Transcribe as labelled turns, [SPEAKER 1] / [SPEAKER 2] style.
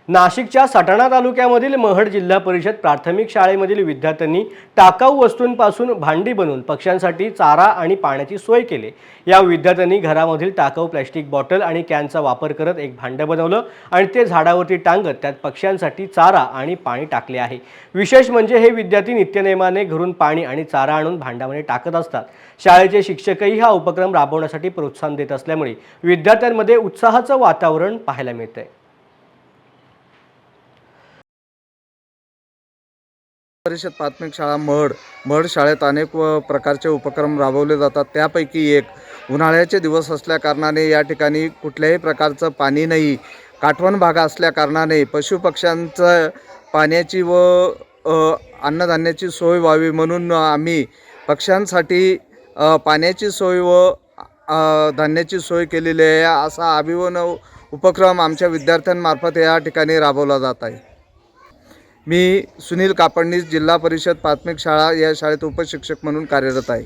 [SPEAKER 1] नाशिकच्या सटाणा तालुक्यामधील महड जिल्हा परिषद प्राथमिक शाळेमधील विद्यार्थ्यांनी टाकाऊ वस्तूंपासून भांडी बनवून पक्ष्यांसाठी चारा आणि पाण्याची सोय केली। या विद्यार्थ्यांनी घरामधील टाकाऊ प्लास्टिक बॉटल आणि कॅनचा वापर करत एक भांडं बनवलं आणि ते झाडावरती टांगत त्यात पक्ष्यांसाठी चारा आणि पाणी टाकले आहे। विशेष म्हणजे हे विद्यार्थी नित्यनेमाने घरून पाणी आणि चारा आणून भांड्यामध्ये टाकत असतात। शाळेचे शिक्षकही हा उपक्रम राबवण्यासाठी प्रोत्साहन देत असल्यामुळे विद्यार्थ्यांमध्ये उत्साहाचं वातावरण पाहायला मिळतंय।
[SPEAKER 2] परिषद प्राथमिक शाळा महड शाळेत अनेक प्रकारचे उपक्रम राबवले जातात। त्यापैकी एक उन्हाळ्याचे दिवस असल्या कारणाने या ठिकाणी कुठल्याही प्रकारचं पाणी नाही, काठवण भाग असल्या कारणाने पशुपक्ष्यांचं पाण्याची व अन्नधान्याची सोय व्हावी म्हणून आम्ही पक्ष्यांसाठी पाण्याची सोय व धान्याची सोय केलेली आहे। असा अभिनव उपक्रम आमच्या विद्यार्थ्यांमार्फत या ठिकाणी राबवला जात आहे। मी सुनील कापडनीस, जिल्हा परिषद प्राथमिक शाळा या शाळेत उपशिक्षक म्हणून कार्यरत आहे।